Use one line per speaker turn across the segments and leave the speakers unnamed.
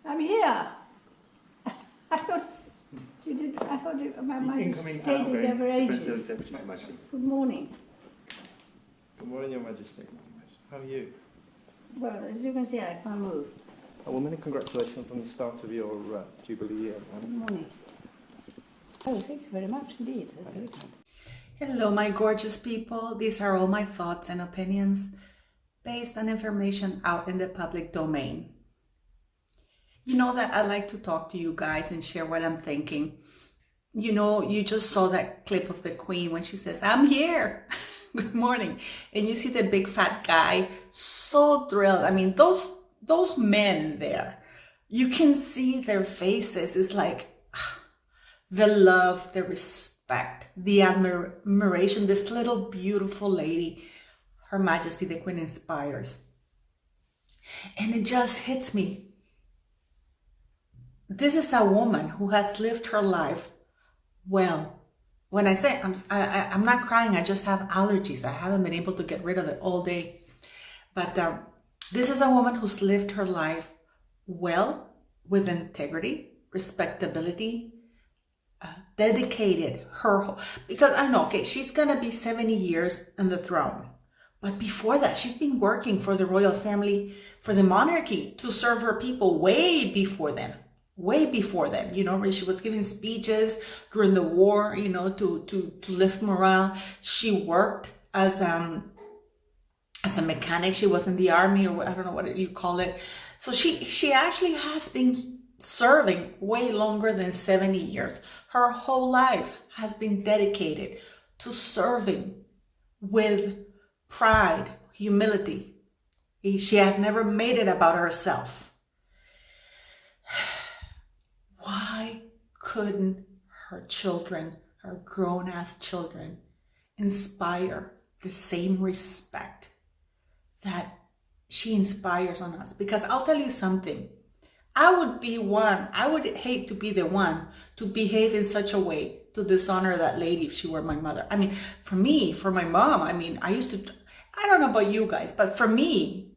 I'm here. I thought you did. I thought my Majesty stayed there for ages. Good morning.
Good morning, Your Majesty. How are you?
Well, as you can see, I can't move.
Oh, well, many congratulations on the start of your Jubilee year.
Good morning. Oh, thank you very much indeed. That's very kind.
Hello, my gorgeous people. These are all my thoughts and opinions based on information out in the public domain. You know that I like to talk to you guys and share what I'm thinking. You know, you just saw that clip of the Queen when she says, "I'm here." Good morning. And you see the big fat guy, so thrilled. I mean, those men there, you can see their faces. It's like the love, the respect, the admiration this little beautiful lady, Her Majesty the Queen, inspires. And it just hits me. This is a woman who has lived her life well. When I say I'm not crying, I just have allergies. I haven't been able to get rid of it all day. But this is a woman who's lived her life well, with integrity, respectability, dedicated her, because I know, okay, she's gonna be 70 years on the throne. But before that, she's been working for the royal family, for the monarchy, to serve her people way before then. Way before then, you know, where she was giving speeches during the war, you know, to lift morale. She worked as a mechanic. She was in the army, or I don't know what you call it. So she actually has been serving way longer than 70 years. Her whole life has been dedicated to serving with pride, humility. She has never made it about herself. Why couldn't her children, her grown-ass children, inspire the same respect that she inspires on us? Because I'll tell you something, I would hate to be the one to behave in such a way to dishonor that lady if she were my mother. I mean, for me, for my mom, I mean, I don't know about you guys, but for me,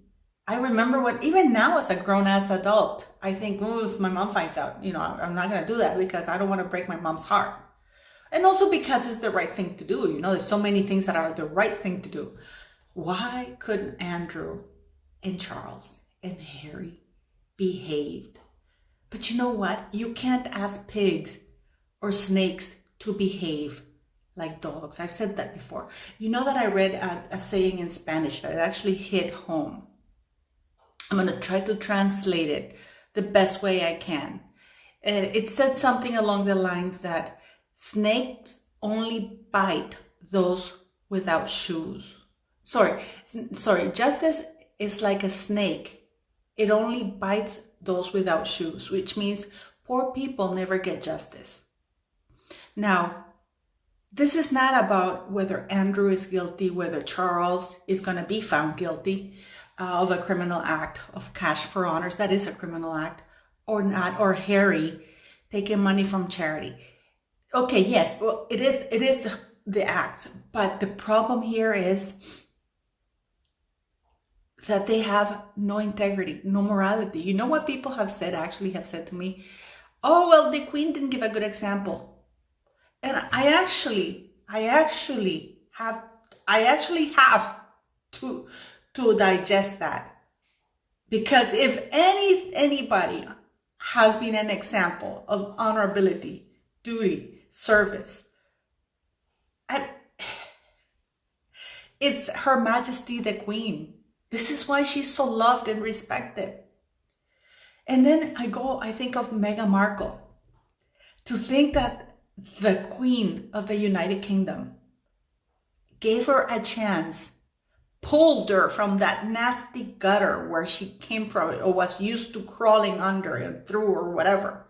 I remember when, even now as a grown-ass adult, I think, oh, if my mom finds out, you know, I'm not going to do that because I don't want to break my mom's heart. And also because it's the right thing to do. You know, there's so many things that are the right thing to do. Why couldn't Andrew and Charles and Harry behaved? But you know what? You can't ask pigs or snakes to behave like dogs. I've said that before. You know that I read a saying in Spanish that it actually hit home. I'm going to try to translate it the best way I can. And it said something along the lines that snakes only bite those without shoes. Sorry, justice is like a snake. It only bites those without shoes, which means poor people never get justice. Now, this is not about whether Andrew is guilty, whether Charles is going to be found guilty of a criminal act of cash for honors, that is a criminal act, or not, or Harry taking money from charity. Okay, yes, well, it is the act, but the problem here is that they have no integrity, no morality. You know what people have said to me? Oh, well, the Queen didn't give a good example. And I actually have to digest that, because if anybody has been an example of honorability, duty, service, it's Her Majesty the Queen. This is why she's so loved and respected. And then I think of Meghan Markle. To think that the Queen of the United Kingdom gave her a chance, pulled her from that nasty gutter where she came from, or was used to crawling under and through, or whatever,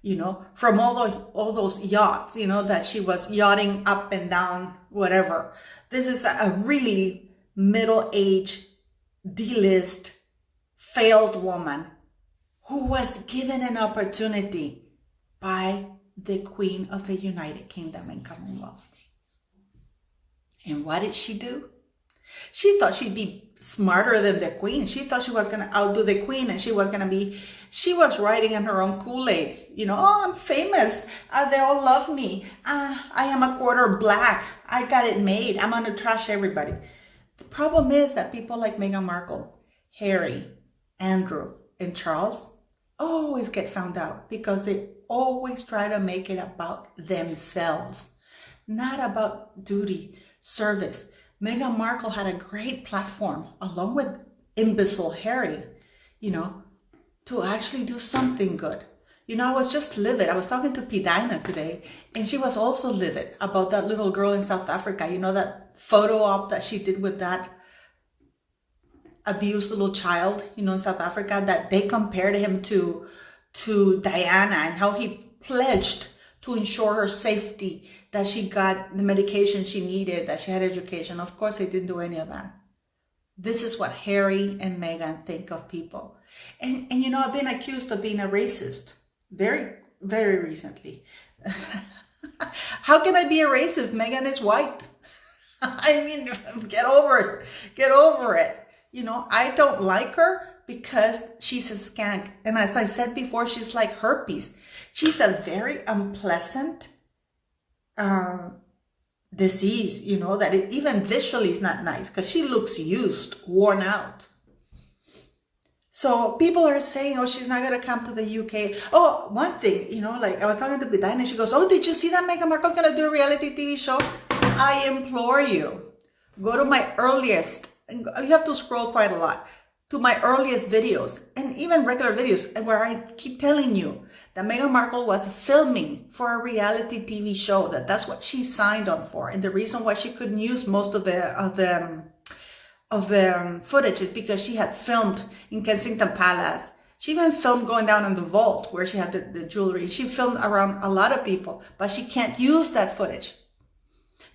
you know, from all those yachts, you know, that she was yachting up and down, whatever. This is a really middle-aged, D-list, failed woman who was given an opportunity by the Queen of the United Kingdom and Commonwealth. And what did she do? She thought she'd be smarter than the queen. She thought she was going to outdo the queen, and she was riding in her own Kool-Aid. You know, oh, I'm famous. They all love me. I am a quarter black. I got it made. I'm going to trash everybody. The problem is that people like Meghan Markle, Harry, Andrew, and Charles always get found out because they always try to make it about themselves, not about duty, service. Meghan Markle had a great platform, along with imbecile Harry, you know, to actually do something good. You know, I was just livid. I was talking to Pidina today, and she was also livid about that little girl in South Africa. You know, that photo op that she did with that abused little child, you know, in South Africa, that they compared him to Diana, and how he pledged to ensure her safety, that she got the medication she needed, that she had education. Of course, they didn't do any of that. This is what Harry and Meghan think of people. And you know, I've been accused of being a racist very, very recently. How can I be a racist? Meghan is white. I mean, get over it. Get over it. You know, I don't like her because she's a skank. And as I said before, she's like herpes. She's a very unpleasant disease, you know, that even visually is not nice, because she looks used, worn out. So people are saying, oh, she's not going to come to the UK. Oh, one thing, you know, like I was talking to Bidina, and she goes, oh, did you see that Meghan Markle's going to do a reality TV show? I implore you, go to my earliest, and you have to scroll quite a lot, to my earliest videos, and even regular videos, where I keep telling you that Meghan Markle was filming for a reality TV show, that's what she signed on for. And the reason why she couldn't use most of the footage is because she had filmed in Kensington Palace. She even filmed going down in the vault where she had the jewelry. She filmed around a lot of people, but she can't use that footage.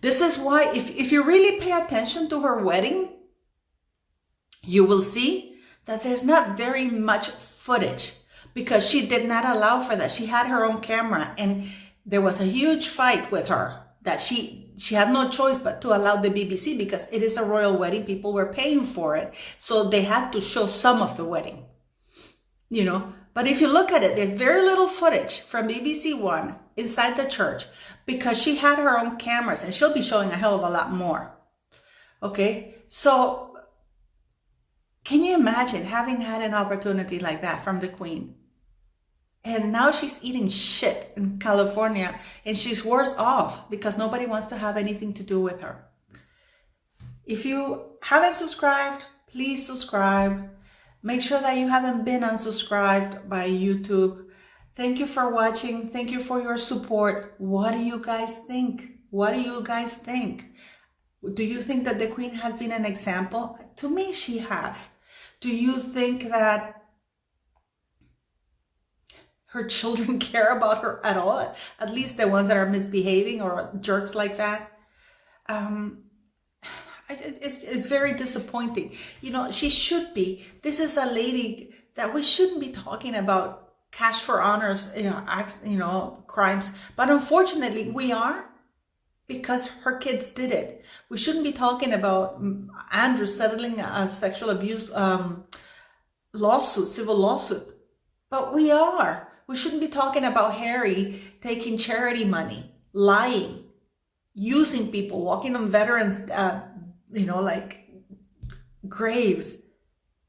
This is why, if you really pay attention to her wedding, you will see that there's not very much footage, because she did not allow for that. She had her own camera, and there was a huge fight with her that she had no choice but to allow the BBC, because it is a royal wedding. People were paying for it, so they had to show some of the wedding, you know. But if you look at it, there's very little footage from BBC One inside the church, because she had her own cameras, and she'll be showing a hell of a lot more. Okay, so can you imagine having had an opportunity like that from the Queen? And now she's eating shit in California, and she's worse off because nobody wants to have anything to do with her. If you haven't subscribed, please subscribe. Make sure that you haven't been unsubscribed by YouTube. Thank you for watching. Thank you for your support. What do you guys think? What do you guys think? Do you think that the Queen has been an example? To me, she has. Do you think that her children care about her at all? At least the ones that are misbehaving or jerks like that. It's very disappointing. You know, she should be. This is a lady that we shouldn't be talking about cash for honors, you know, acts, you know, crimes. But unfortunately, we are, because her kids did it. We shouldn't be talking about Andrew settling a sexual abuse lawsuit, civil lawsuit. But we are. We shouldn't be talking about Harry taking charity money, lying, using people, walking on veterans, you know, like graves.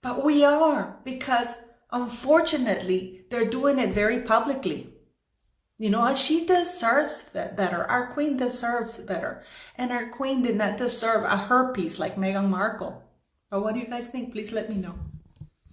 But we are, because unfortunately, they're doing it very publicly. You know, she deserves better. Our Queen deserves better. And our Queen did not deserve a herpes like Meghan Markle. But what do you guys think? Please let me know.